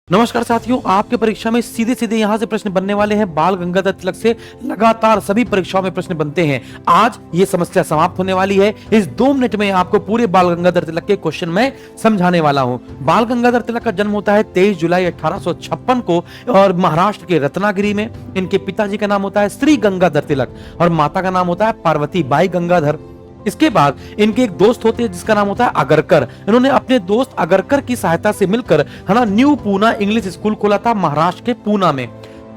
नमस्कार साथियों, आपके परीक्षा में सीधे सीधे यहाँ से प्रश्न बनने वाले हैं। बाल गंगाधर तिलक से लगातार सभी परीक्षाओं में प्रश्न बनते हैं। आज ये समस्या समाप्त होने वाली है। इस 2 मिनट में आपको पूरे बाल गंगाधर तिलक के क्वेश्चन में समझाने वाला हूँ। बाल गंगाधर तिलक का जन्म होता है 23 जुलाई 1856 को और महाराष्ट्र के रत्नागिरी में। इनके पिताजी का नाम होता है श्री गंगाधर तिलक और माता का नाम होता है पार्वती बाई गंगाधर। इसके बाद इनके एक दोस्त होते हैं जिसका नाम होता है अगरकर। इन्होंने अपने दोस्त अगरकर की सहायता से मिलकर है ना न्यू पूना इंग्लिश स्कूल खोला था महाराष्ट्र के पूना में।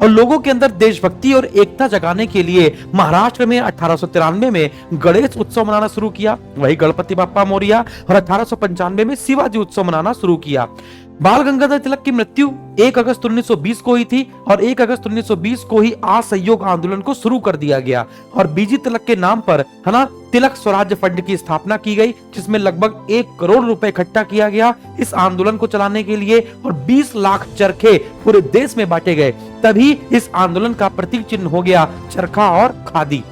और लोगों के अंदर देशभक्ति और एकता जगाने के लिए महाराष्ट्र में 1893 में गणेश उत्सव मनाना शुरू किया, वही गणपति बाप्पा मोरिया, और 1895 में शिवाजी उत्सव मनाना शुरू किया। बाल गंगाधर तिलक की मृत्यु 1 अगस्त 1920 को हुई थी और 1 अगस्त 1920 को ही असहयोग आंदोलन को शुरू कर दिया गया और बीजी तिलक के नाम पर है ना तिलक स्वराज्य फंड की स्थापना की गई, जिसमें लगभग 1 करोड़ रुपए इकट्ठा किया गया इस आंदोलन को चलाने के लिए और 20 लाख चरखे पूरे देश में बांटे गए। तभी इस आंदोलन का प्रतीक चिन्ह हो गया चरखा और खादी।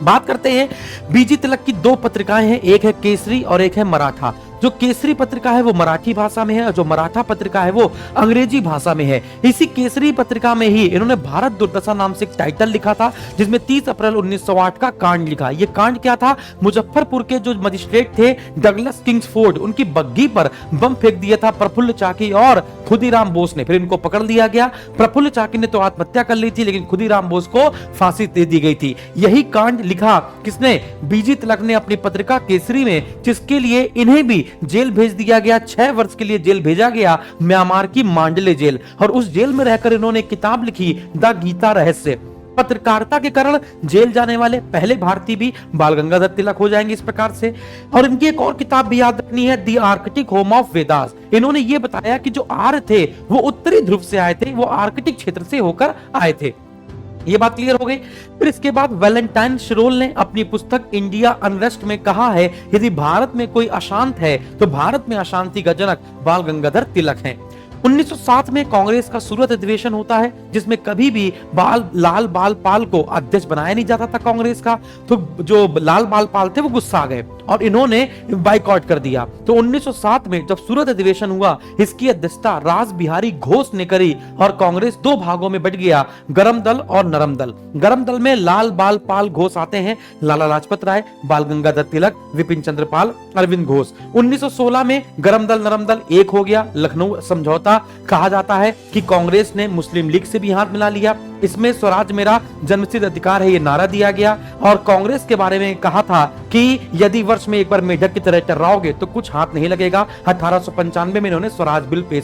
बात करते हैं बीजी तिलक की 2 पत्रिकाएं हैं, एक है केसरी और एक है मराठा। जो केसरी पत्रिका है वो मराठी भाषा में है और जो मराठा पत्रिका है वो अंग्रेजी भाषा में है। इसी केसरी पत्रिका में ही इन्होंने भारत दुर्दशा नाम से एक टाइटल लिखा था, जिसमें 30 अप्रैल 1908 का कांड लिखा। ये कांड क्या था? मुजफ्फरपुर के जो मजिस्ट्रेट थे डगलस किंग्सफोर्ड, उनकी बग्घी पर बम फेंक दिया था प्रफुल्ल चाकी और खुदीराम बोस ने। फिर इनको पकड़ लिया गया। प्रफुल्ल चाकी ने तो आत्महत्या कर ली थी, लेकिन खुदीराम बोस को फांसी दे दी गई थी। यही कांड लिखा किसने? बीजी तिलक ने अपनी पत्रिका केसरी में, जिसके लिए इन्हें भी जेल भेज दिया गया। 6 वर्ष के लिए जेल भेजा गया, म्यांमार की मांडले जेल। और उस जेल में रहकर इन्होंने किताब लिखी द गीता रहस्य। पत्रकारिता के कारण जेल जाने वाले पहले भारतीय भी बाल गंगाधर तिलक हो जाएंगे इस प्रकार से। और इनकी एक और किताब भी याद रखनी है, the Arctic home of Vedas. इन्होंने ये बताया कि जो आर्य थे वो उत्तरी ध्रुव से आए थे, वो आर्कटिक क्षेत्र से होकर आए थे। ये बात क्लियर हो गई। फिर इसके बाद वैलेंटाइन शिरोल ने अपनी पुस्तक इंडिया अनरेस्ट में कहा है, यदि भारत में कोई अशांत है तो भारत में अशांति का जनक बाल गंगाधर तिलक हैं। 1907 में कांग्रेस का सूरत अधिवेशन होता है, जिसमें कभी भी लाल बाल पाल को अध्यक्ष बनाया नहीं जाता था कांग्रेस का। तो जो लाल बाल पाल थे वो गुस्सा आ गए और इन्होंने बाइकआउट कर दिया। तो 1907 में जब सूरत अधिवेशन हुआ, इसकी अध्यक्षता रास बिहारी घोष ने करी और कांग्रेस 2 भागों में बट गया, गरम दल और नरम दल। गरम दल में लाल बाल पाल घोष आते हैं, लाला लाजपत राय, बाल गंगाधर तिलक, विपिन चंद्र पाल, अरविंद घोष। 1916 में गरम दल नरम दल एक हो गया। लखनऊ समझौता कहा जाता है कि कांग्रेस ने मुस्लिम लीग से भी हाथ मिला लिया। इसमें स्वराज मेरा जन्मसिद्ध अधिकार है ये नारा दिया गया और कांग्रेस के बारे में कहा था कि यदि वर्ष में एक बार मेढक की तरह टर्राओगे तो कुछ हाथ नहीं लगेगा। 1895 में इन्होंने स्वराज बिल पेश